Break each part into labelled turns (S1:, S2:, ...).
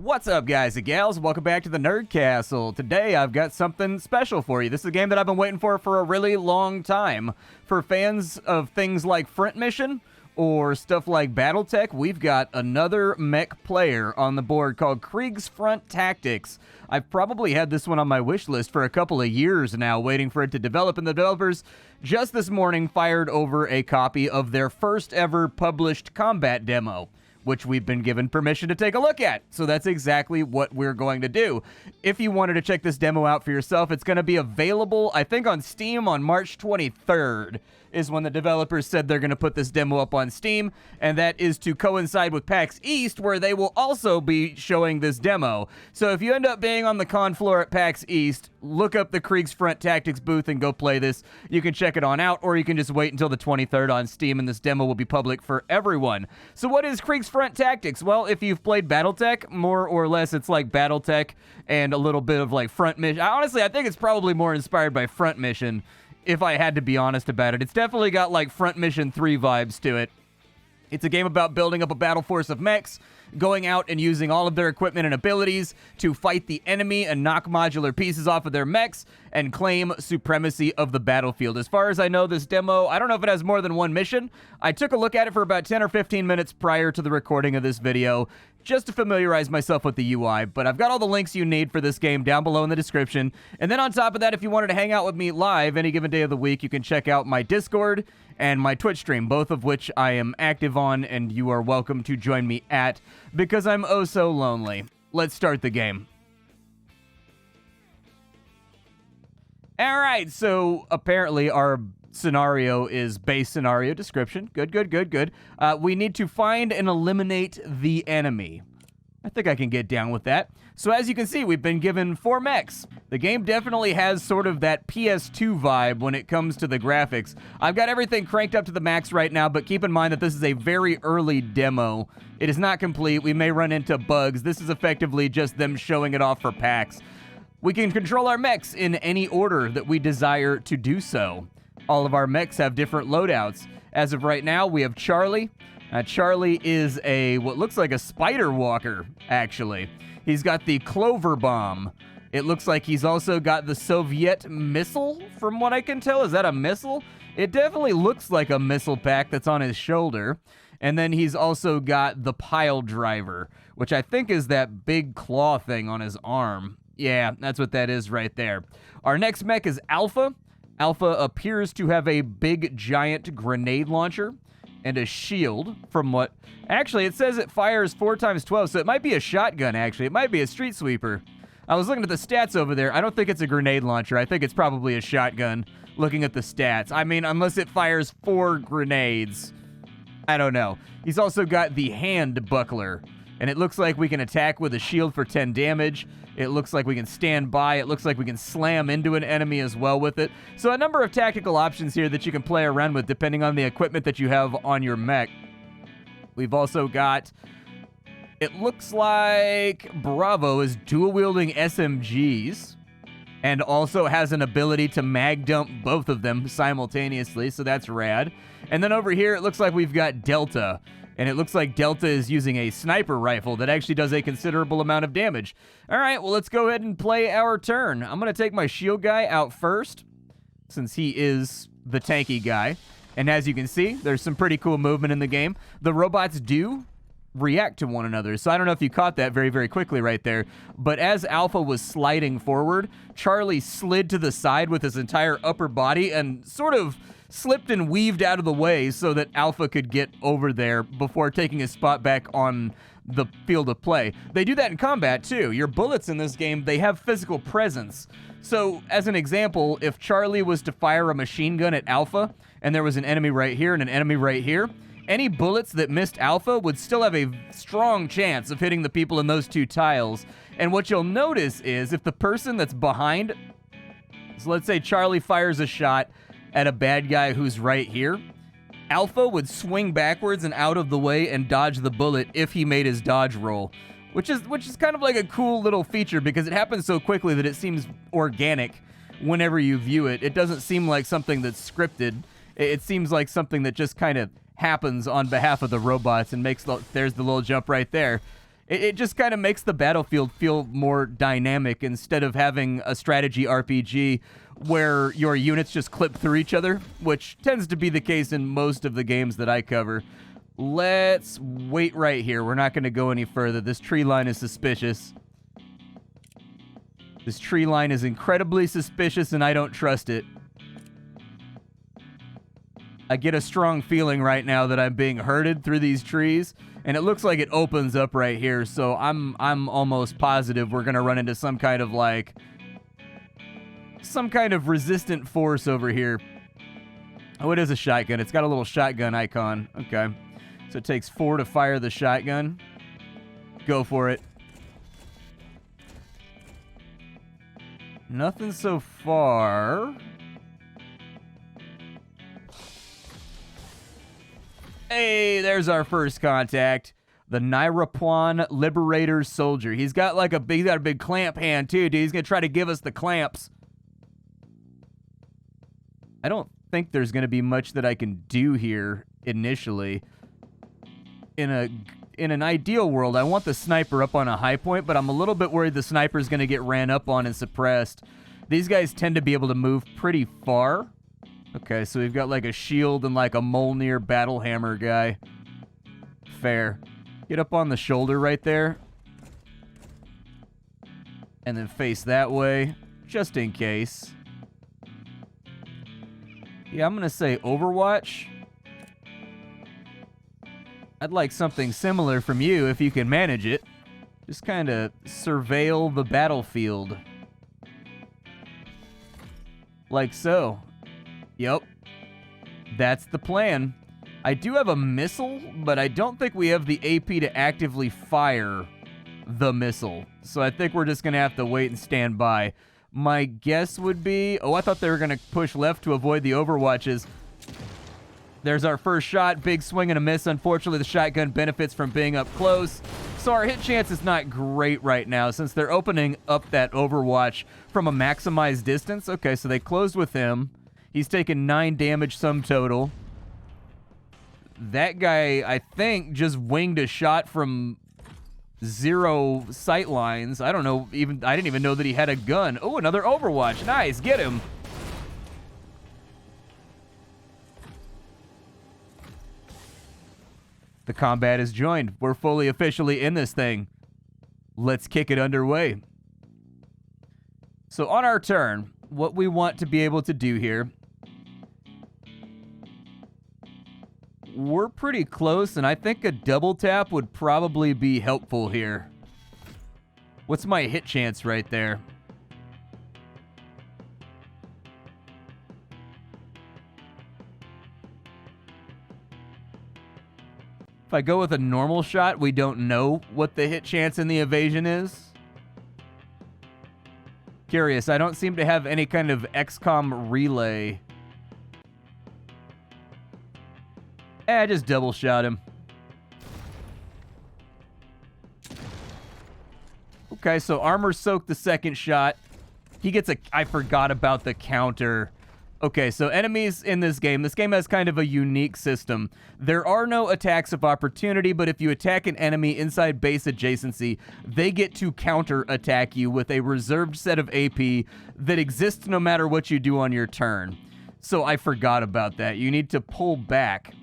S1: What's up, guys and gals? Welcome back to the Nerd Castle. Today, I've got something special for you. This is a game that I've been waiting for a really long time. For fans of things like Front Mission or stuff like Battletech, we've got another mech player on the board called Kriegsfront Tactics. I've probably had this one on my wish list for a couple of years now, waiting for it to develop, and the developers just this morning fired over a copy of their first ever published combat demo, which we've been given permission to take a look at. So that's exactly what we're going to do. If you wanted to check this demo out for yourself, it's going to be available, I think, on Steam on March 23rd is when the developers said they're going to put this demo up on Steam, and that is to coincide with PAX East, where they will also be showing this demo. So if you end up being on the con floor at PAX East, look up the Kriegsfront Tactics booth and go play this. You can check it on out, or you can just wait until the 23rd on Steam, and this demo will be public for everyone. So what is Kriegsfront Tactics? Well, if you've played Battletech, more or less it's like Battletech and a little bit of like Front Mission. Honestly, I think it's probably more inspired by Front Mission, if I had to be honest about it. It's definitely got like Front Mission 3 vibes to it. It's a game about building up a battle force of mechs, going out and using all of their equipment and abilities to fight the enemy and knock modular pieces off of their mechs and claim supremacy of the battlefield. As far as I know, this demo, I don't know if it has more than one mission. I took a look at it for about 10 or 15 minutes prior to the recording of this video, just to familiarize myself with the UI, but I've got all the links you need for this game down below in the description. And then on top of that, if you wanted to hang out with me live any given day of the week, you can check out my Discord and my Twitch stream, both of which I am active on, and you are welcome to join me at, because I'm oh so lonely. Let's start the game. Alright, so apparently our scenario is base scenario description. Good. We need to find and eliminate the enemy. I think I can get down with that. So as you can see, we've been given 4 mechs. The game definitely has sort of that PS2 vibe when it comes to the graphics. I've got everything cranked up to the max right now, but keep in mind that this is a very early demo. It is not complete. We may run into bugs. This is effectively just them showing it off for PAX. We can control our mechs in any order that we desire to do so. All of our mechs have different loadouts. As of right now, we have Charlie. Charlie is what looks like a spider walker, actually. He's got the Clover Bomb. It looks like he's also got the Soviet missile, from what I can tell. Is that a missile? It definitely looks like a missile pack that's on his shoulder. And then he's also got the Pile Driver, which I think is that big claw thing on his arm. Yeah, that's what that is right there. Our next mech is Alpha. Alpha appears to have a big, giant grenade launcher and a shield from what... Actually, it says it fires 4x12, so it might be a shotgun, actually. It might be a street sweeper. I was looking at the stats over there. I don't think it's a grenade launcher. I think it's probably a shotgun, looking at the stats. I mean, unless it fires 4 grenades. I don't know. He's also got the hand buckler, and it looks like we can attack with a shield for 10 damage. It looks like we can stand by. It looks like we can slam into an enemy as well with it. So a number of tactical options here that you can play around with depending on the equipment that you have on your mech. We've also got, it looks like Bravo is dual-wielding SMGs and also has an ability to mag dump both of them simultaneously, so that's rad. And then over here, it looks like we've got Delta. And it looks like Delta is using a sniper rifle that actually does a considerable amount of damage. All right, well, let's go ahead and play our turn. I'm going to take my shield guy out first, since he is the tanky guy. And as you can see, there's some pretty cool movement in the game. The robots do react to one another, so I don't know if you caught that very quickly right there. But as Alpha was sliding forward, Charlie slid to the side with his entire upper body and sort of slipped and weaved out of the way so that Alpha could get over there before taking his spot back on the field of play. They do that in combat too. Your bullets in this game, they have physical presence. So as an example, if Charlie was to fire a machine gun at Alpha and there was an enemy right here and an enemy right here, any bullets that missed Alpha would still have a strong chance of hitting the people in those 2 tiles. And what you'll notice is if the person that's behind, so let's say Charlie fires a shot at a bad guy who's right here, Alpha would swing backwards and out of the way and dodge the bullet if he made his dodge roll, which is kind of like a cool little feature because it happens so quickly that it seems organic whenever you view it. It doesn't seem like something that's scripted. It seems like something that just kind of happens on behalf of the robots and makes there's the little jump right there. It just kind of makes the battlefield feel more dynamic instead of having a strategy RPG where your units just clip through each other, which tends to be the case in most of the games that I cover. Let's wait right here. We're not going to go any further. This tree line is suspicious. This tree line is incredibly suspicious, and I don't trust it. I get a strong feeling right now that I'm being herded through these trees, and it looks like it opens up right here, so I'm almost positive we're going to run into some kind of resistant force over here. Oh, it is a shotgun. It's got a little shotgun icon. Okay. So it takes 4 to fire the shotgun. Go for it. Nothing so far. Hey, there's our first contact. The Nairapuan Liberator Soldier. He's got a big clamp hand too, dude. He's gonna try to give us the clamps. I don't think there's gonna be much that I can do here initially. In an ideal world, I want the sniper up on a high point, but I'm a little bit worried the sniper's gonna get ran up on and suppressed. These guys tend to be able to move pretty far. Okay, so we've got a shield and a Mjolnir battle hammer guy. Fair. Get up on the shoulder right there. And then face that way, just in case. Yeah, I'm gonna say Overwatch. I'd like something similar from you if you can manage it. Just kind of surveil the battlefield. Like so. Yep. That's the plan. I do have a missile, but I don't think we have the AP to actively fire the missile. So I think we're just going to have to wait and stand by. My guess would be... Oh, I thought they were going to push left to avoid the Overwatches. There's our first shot. Big swing and a miss. Unfortunately, the shotgun benefits from being up close. So our hit chance is not great right now since they're opening up that Overwatch from a maximized distance. Okay, so they closed with him. He's taken 9 damage sum total. That guy, I think, just winged a shot from 0 sight lines. I don't know, I didn't even know that he had a gun. Oh, another Overwatch. Nice, get him. The combat is joined. We're fully officially in this thing. Let's kick it underway. So on our turn, what we want to be able to do here, we're pretty close, and I think a double tap would probably be helpful here. What's my hit chance right there? If I go with a normal shot, we don't know what the hit chance in the evasion is. Curious, I don't seem to have any kind of XCOM relay. I just double shot him. Okay, so armor soaked the second shot. He gets I forgot about the counter. Okay, so enemies in this game has kind of a unique system. There are no attacks of opportunity, but if you attack an enemy inside base adjacency, they get to counter attack you with a reserved set of AP that exists no matter what you do on your turn. So I forgot about that. You need to pull back.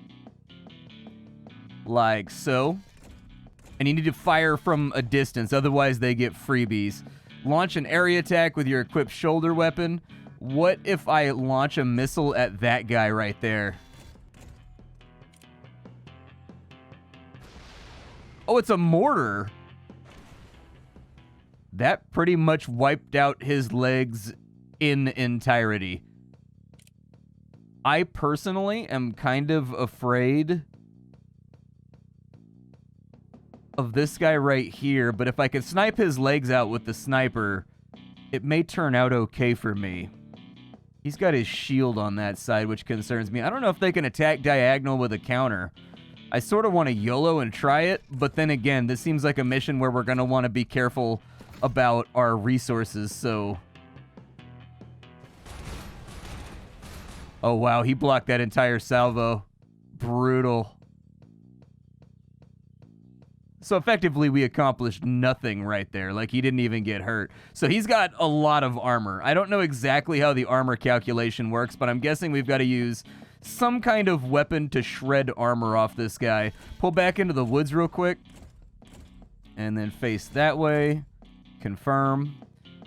S1: Like so. And you need to fire from a distance, otherwise they get freebies. Launch an area attack with your equipped shoulder weapon. What if I launch a missile at that guy right there? Oh, it's a mortar. That pretty much wiped out his legs in entirety. I personally am kind of afraid of this guy right here, but if I can snipe his legs out with the sniper, it may turn out okay for me. He's got his shield on that side, which concerns me. I don't know if they can attack diagonal with a counter. I sort of want to YOLO and try it, but then again, this seems like a mission where we're going to want to be careful about our resources, so... Oh, wow, he blocked that entire salvo. Brutal. So effectively, we accomplished nothing right there. Like, he didn't even get hurt. So he's got a lot of armor. I don't know exactly how the armor calculation works, but I'm guessing we've got to use some kind of weapon to shred armor off this guy. Pull back into the woods real quick. And then face that way. Confirm.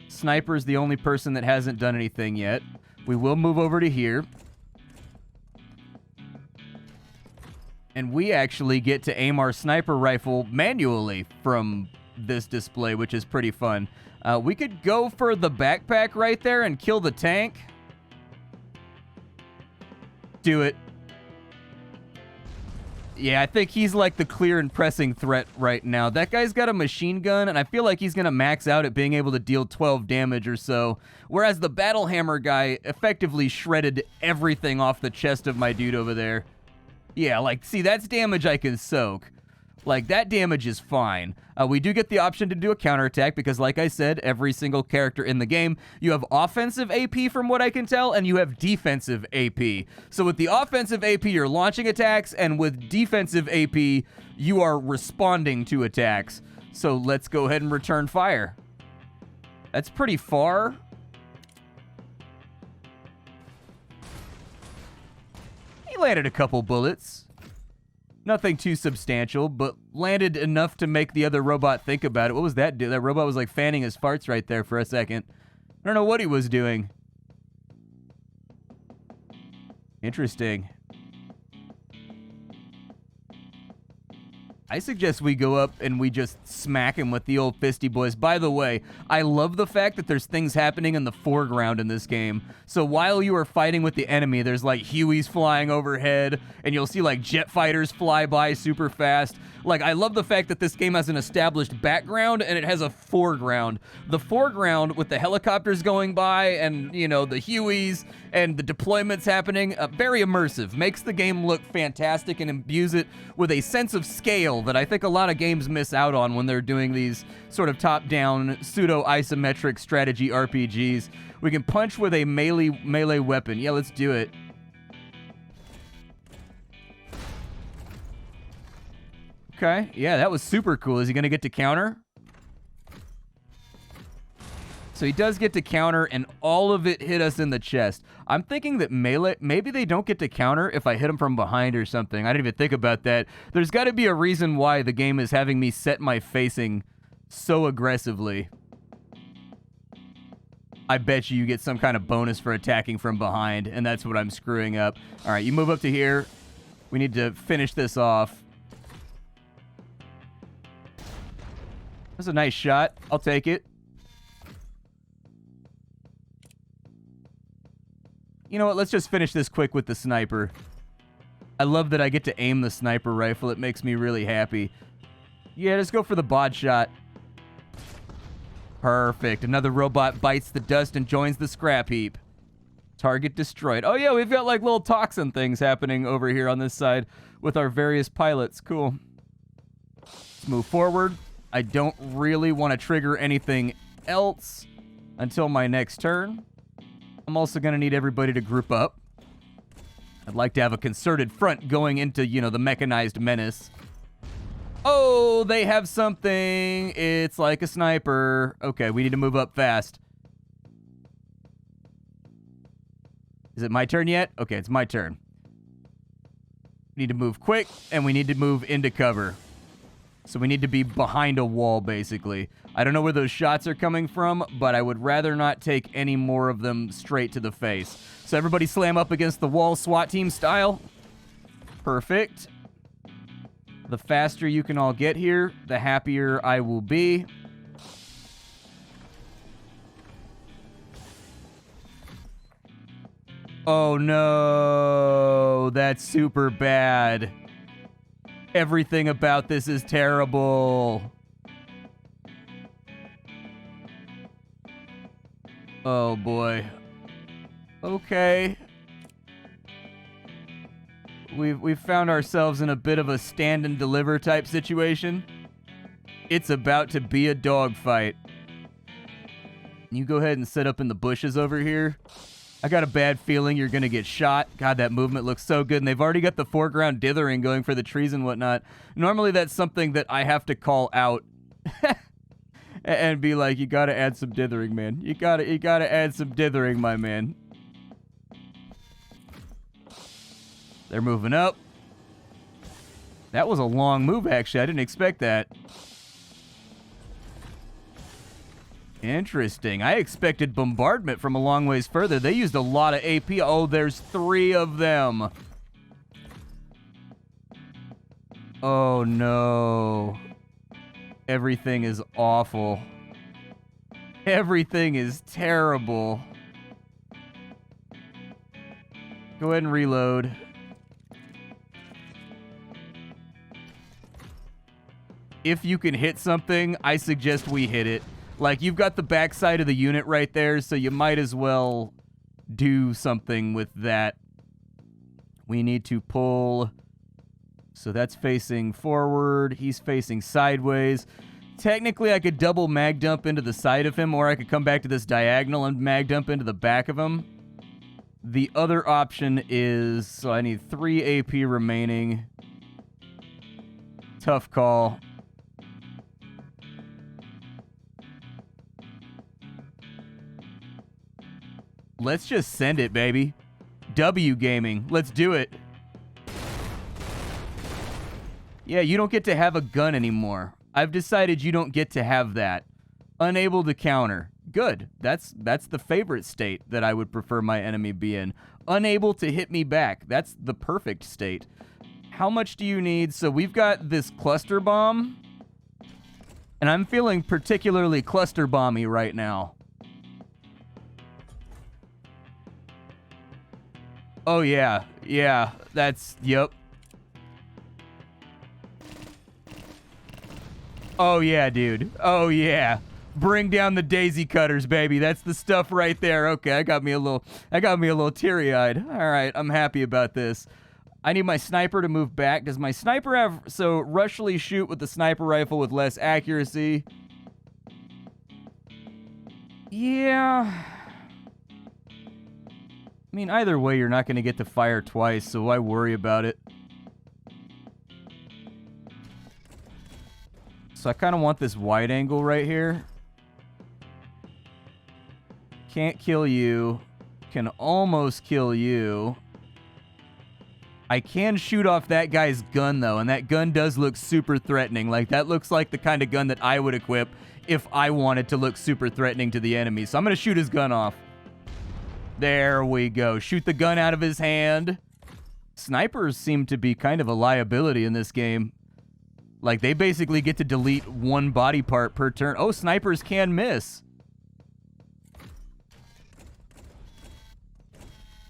S1: Sniper's the only person that hasn't done anything yet. We will move over to here. And we actually get to aim our sniper rifle manually from this display, which is pretty fun. We could go for the backpack right there and kill the tank. Do it. Yeah, I think he's like the clear and pressing threat right now. That guy's got a machine gun, and I feel like he's going to max out at being able to deal 12 damage or so. Whereas the battle hammer guy effectively shredded everything off the chest of my dude over there. Yeah, like, see, that's damage I can soak. Like, that damage is fine. We do get the option to do a counterattack because, like I said, every single character in the game, you have offensive AP from what I can tell, and you have defensive AP. So with the offensive AP, you're launching attacks, and with defensive AP, you are responding to attacks. So let's go ahead and return fire. That's pretty far. He landed a couple bullets. Nothing too substantial, but landed enough to make the other robot think about it. What was that do? That robot was like fanning his farts right there for a second. I don't know what he was doing. Interesting. I suggest we go up and we just smack him with the old fisty boys. By the way, I love the fact that there's things happening in the foreground in this game. So while you are fighting with the enemy, there's like Hueys flying overhead, and you'll see like jet fighters fly by super fast. Like, I love the fact that this game has an established background and it has a foreground. The foreground with the helicopters going by and, you know, the Hueys and the deployments happening, very immersive. Makes the game look fantastic and imbues it with a sense of scale that I think a lot of games miss out on when they're doing these sort of top-down, pseudo-isometric strategy RPGs. We can punch with a melee weapon. Yeah, let's do it. Okay, yeah, that was super cool. Is he going to get to counter? So he does get to counter, and all of it hit us in the chest. I'm thinking that melee, maybe they don't get to counter if I hit him from behind or something. I didn't even think about that. There's got to be a reason why the game is having me set my facing so aggressively. I bet you get some kind of bonus for attacking from behind, and that's what I'm screwing up. All right, you move up to here. We need to finish this off. That's a nice shot. I'll take it. You know what? Let's just finish this quick with the sniper. I love that I get to aim the sniper rifle. It makes me really happy. Yeah, let's go for the bod shot. Perfect. Another robot bites the dust and joins the scrap heap. Target destroyed. Oh, yeah, we've got like little toxin things happening over here on this side with our various pilots. Cool. Let's move forward. I don't really want to trigger anything else until my next turn. I'm also going to need everybody to group up. I'd like to have a concerted front going into, you know, the mechanized menace. Oh, they have something. It's like a sniper. Okay, we need to move up fast. Is it my turn yet? Okay, it's my turn. We need to move quick, and we need to move into cover. So we need to be behind a wall, basically. I don't know where those shots are coming from, but I would rather not take any more of them straight to the face. So everybody slam up against the wall, SWAT team style. Perfect. The faster you can all get here, the happier I will be. Oh no, that's super bad. Everything about this is terrible. Oh boy. Okay. We've found ourselves in a bit of a stand and deliver type situation. It's about to be a dogfight. You go ahead and set up in the bushes over here. I got a bad feeling you're going to get shot. God, that movement looks so good. And they've already got the foreground dithering going for the trees and whatnot. Normally, that's something that I have to call out and be like, you got to add some dithering, man. You got to add some dithering, my man. They're moving up. That was a long move, actually. I didn't expect that. Interesting. I expected bombardment from a long ways further. They used a lot of AP. Oh, there's 3 of them. Oh, no. Everything is awful. Everything is terrible. Go ahead and reload. If you can hit something, I suggest we hit it. Like, you've got the backside of the unit right there, so you might as well do something with that. We need to pull. So that's facing forward. He's facing sideways. Technically, I could double mag dump into the side of him, or I could come back to this diagonal and mag dump into the back of him. The other option is, so I need 3 AP remaining. Tough call. Let's just send it, baby. W gaming. Let's do it. Yeah, you don't get to have a gun anymore. I've decided you don't get to have that. Unable to counter. Good. That's the favorite state that I would prefer my enemy be in. Unable to hit me back. That's the perfect state. How much do you need? So we've got this cluster bomb. And I'm feeling particularly cluster bomby right now. Oh, yeah. Yeah, that's... Yep. Oh, yeah, dude. Oh, yeah. Bring down the daisy cutters, baby. That's the stuff right there. Okay, I got me a little teary-eyed. All right, I'm happy about this. I need my sniper to move back. Does my sniper have... So, rushly shoot with the sniper rifle with less accuracy. Yeah... I mean, either way, you're not going to get to fire twice, so why worry about it? So I kind of want this wide angle right here. Can't kill you. Can almost kill you. I can shoot off that guy's gun, though, and that gun does look super threatening. Like, that looks like the kind of gun that I would equip if I wanted to look super threatening to the enemy. So I'm going to shoot his gun off. There we go. Shoot the gun out of his hand. Snipers seem to be kind of a liability in this game. Like, they basically get to delete 1 body part per turn. Oh, snipers can miss.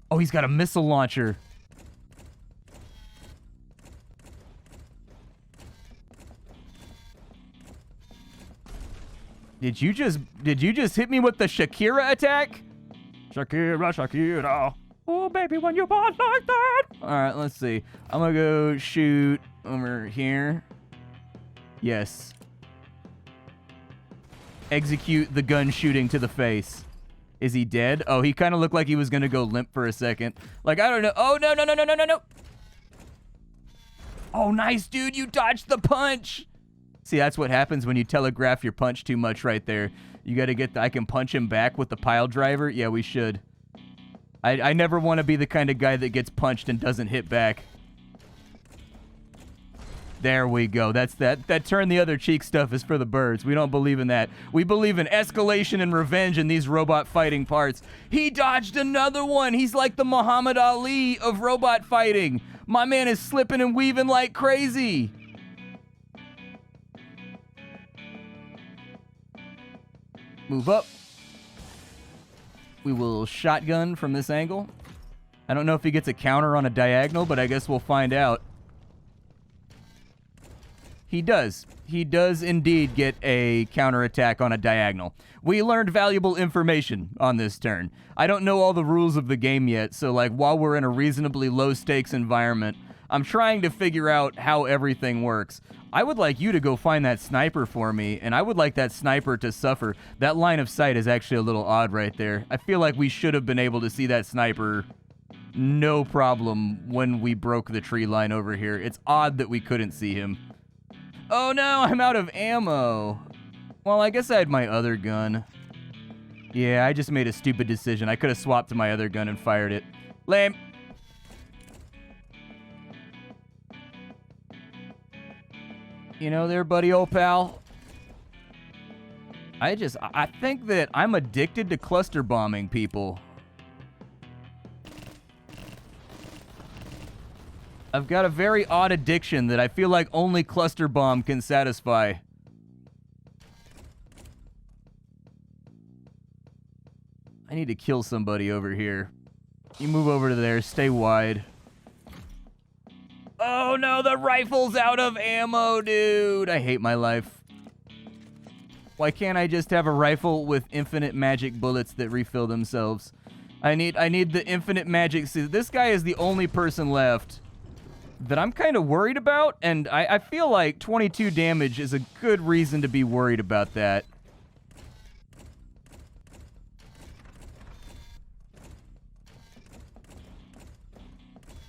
S1: Oh, he's got a missile launcher. Did you just hit me with the Shakira attack? Shakira, Shakira. Oh, baby, when you bought like that. All right, let's see. I'm going to go shoot over here. Yes. Execute the gun shooting to the face. Is he dead? Oh, he kind of looked like he was going to go limp for a second. Like, I don't know. Oh, no, no, no, no, no, no, no. Oh, nice, dude. You dodged the punch. See, that's what happens when you telegraph your punch too much right there. You got to get I can punch him back with the pile driver. Yeah, we should. I never want to be the kind of guy that gets punched and doesn't hit back. There we go. That's that turn the other cheek stuff is for the birds. We don't believe in that. We believe in escalation and revenge in these robot fighting parts. He dodged another one. He's like the Muhammad Ali of robot fighting. My man is slipping and weaving like crazy. Move up. We will shotgun from this angle. I don't know if he gets a counter on a diagonal, but I guess we'll find out. He does. He does indeed get a counterattack on a diagonal. We learned valuable information on this turn. I don't know all the rules of the game yet, so like while we're in a reasonably low stakes environment, I'm trying to figure out how everything works. I would like you to go find that sniper for me, and I would like that sniper to suffer. That line of sight is actually a little odd right there. I feel like we should have been able to see that sniper no problem when we broke the tree line over here. It's odd that we couldn't see him. Oh no, I'm out of ammo. Well, I guess I had my other gun. Yeah, I just made a stupid decision. I could have swapped to my other gun and fired it. Lame. You know there, buddy, old pal? I think that I'm addicted to cluster bombing people. I've got a very odd addiction that I feel like only cluster bomb can satisfy. I need to kill somebody over here. You move over to there, stay wide. Oh no, the rifle's out of ammo, dude. I hate my life. Why can't I just have a rifle with infinite magic bullets that refill themselves? I need the infinite magic. See, this guy is the only person left that I'm kind of worried about, and I feel like 22 damage is a good reason to be worried about that.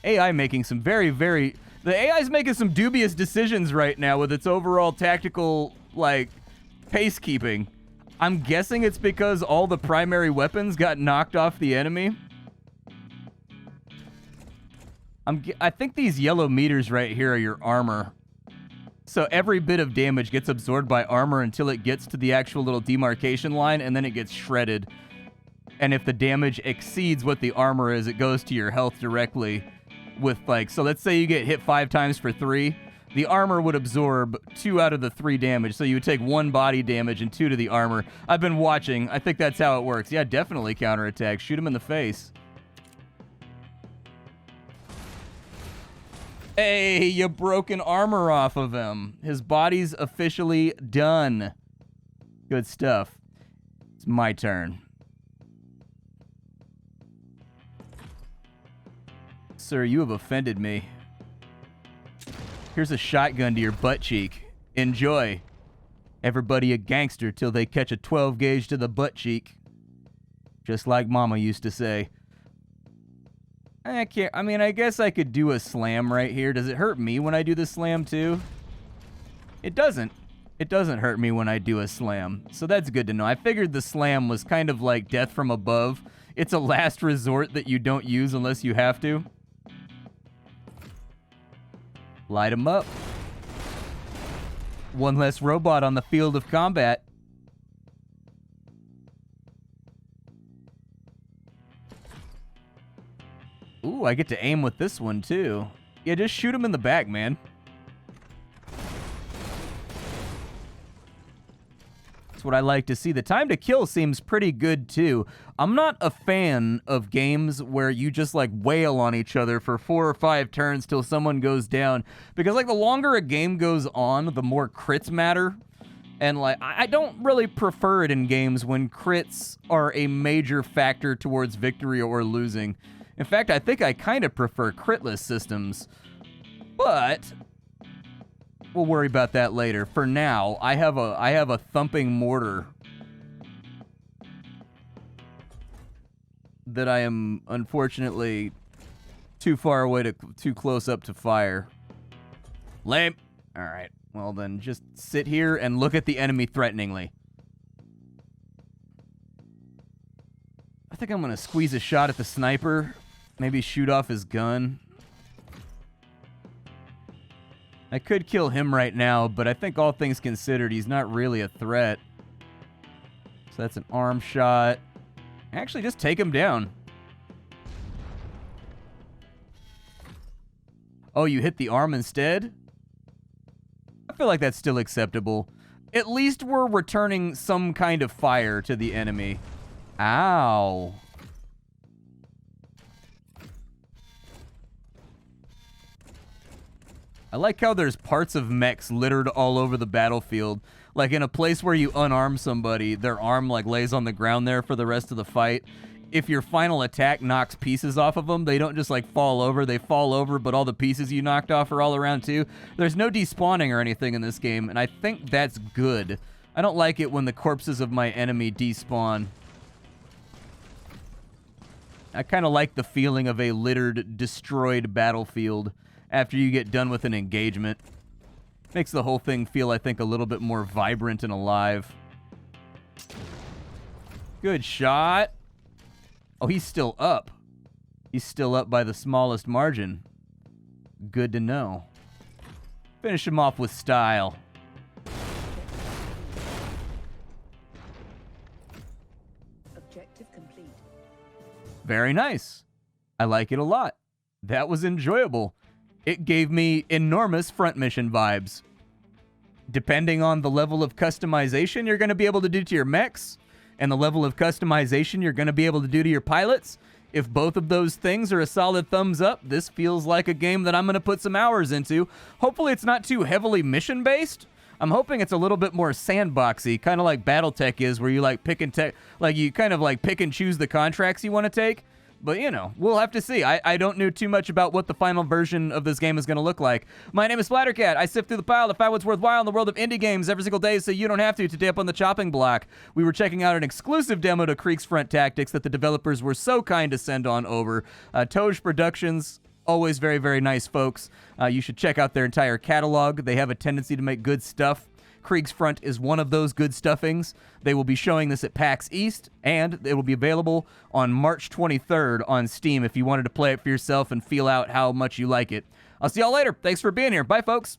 S1: AI making some the AI's making some dubious decisions right now with its overall tactical, like, pacekeeping. I'm guessing it's because all the primary weapons got knocked off the enemy. I think these yellow meters right here are your armor. So every bit of damage gets absorbed by armor until it gets to the actual little demarcation line, and then it gets shredded. And if the damage exceeds what the armor is, it goes to your health directly. With, like, so let's say you get hit 5 times for 3. The armor would absorb 2 out of the 3 damage, so you would take 1 body damage and 2 to the armor. I've been watching. I think that's how it works. Yeah, definitely counterattack. Shoot him in the face. Hey, you broken armor off of him. His body's officially done. Good stuff. It's my turn. Sir, you have offended me. Here's a shotgun to your butt cheek. Enjoy. Everybody a gangster till they catch a 12 gauge to the butt cheek. Just like Mama used to say. I can't. I mean, I guess I could do a slam right here. Does it hurt me when I do the slam too? It doesn't. It doesn't hurt me when I do a slam. So that's good to know. I figured the slam was kind of like death from above. It's a last resort that you don't use unless you have to. Light him up. One less robot on the field of combat. Ooh, I get to aim with this one, too. Yeah, just shoot him in the back, man. That's what I like to see. The time to kill seems pretty good, too. I'm not a fan of games where you just, like, wail on each other for 4 or 5 turns till someone goes down. Because, like, the longer a game goes on, the more crits matter. And, like, I don't really prefer it in games when crits are a major factor towards victory or losing. In fact, I think I kind of prefer critless systems, but we'll worry about that later. For now, I have a thumping mortar that I am unfortunately too far away too close up to fire. Lame. All right. Well, then just sit here and look at the enemy threateningly. I think I'm going to squeeze a shot at the sniper. Maybe shoot off his gun. I could kill him right now, but I think all things considered, he's not really a threat. So that's an arm shot. Actually, just take him down. Oh, you hit the arm instead? I feel like that's still acceptable. At least we're returning some kind of fire to the enemy. Ow. I like how there's parts of mechs littered all over the battlefield. Like in a place where you unarm somebody, their arm like lays on the ground there for the rest of the fight. if your final attack knocks pieces off of them, they don't just like fall over. They fall over, but all the pieces you knocked off are all around too. There's no despawning or anything in this game, and I think that's good. I don't like it when the corpses of my enemy despawn. I kind of like the feeling of a littered, destroyed battlefield after you get done with an engagement. Makes the whole thing feel, I think, a little bit more vibrant and alive. Good shot. Oh, he's still up. He's still up by the smallest margin. Good to know. Finish him off with style.
S2: Objective complete.
S1: Very nice. I like it a lot. That was enjoyable. It gave me enormous front mission vibes. Depending on the level of customization you're going to be able to do to your mechs, and the level of customization you're going to be able to do to your pilots, if both of those things are a solid thumbs up, this feels like a game that I'm going to put some hours into. Hopefully it's not too heavily mission-based. I'm hoping it's a little bit more sandboxy, kind of like Battletech is, where you like pick and you kind of like pick and choose the contracts you want to take. But, you know, we'll have to see. I don't know too much about what the final version of this game is going to look like. My name is Splattercat. I sift through the pile to find what's worthwhile in the world of indie games every single day so you don't have to. Today up on the chopping block, we were checking out an exclusive demo to Kriegsfront Tactics that the developers were so kind to send on over. Toj Productions, always very, very nice folks. You should check out their entire catalog. They have a tendency to make good stuff. Kriegsfront is one of those good stuffings. They will be showing this at PAX East, and it will be available on March 23rd on Steam if you wanted to play it for yourself and feel out how much you like it. I'll see y'all later. Thanks for being here. Bye, folks.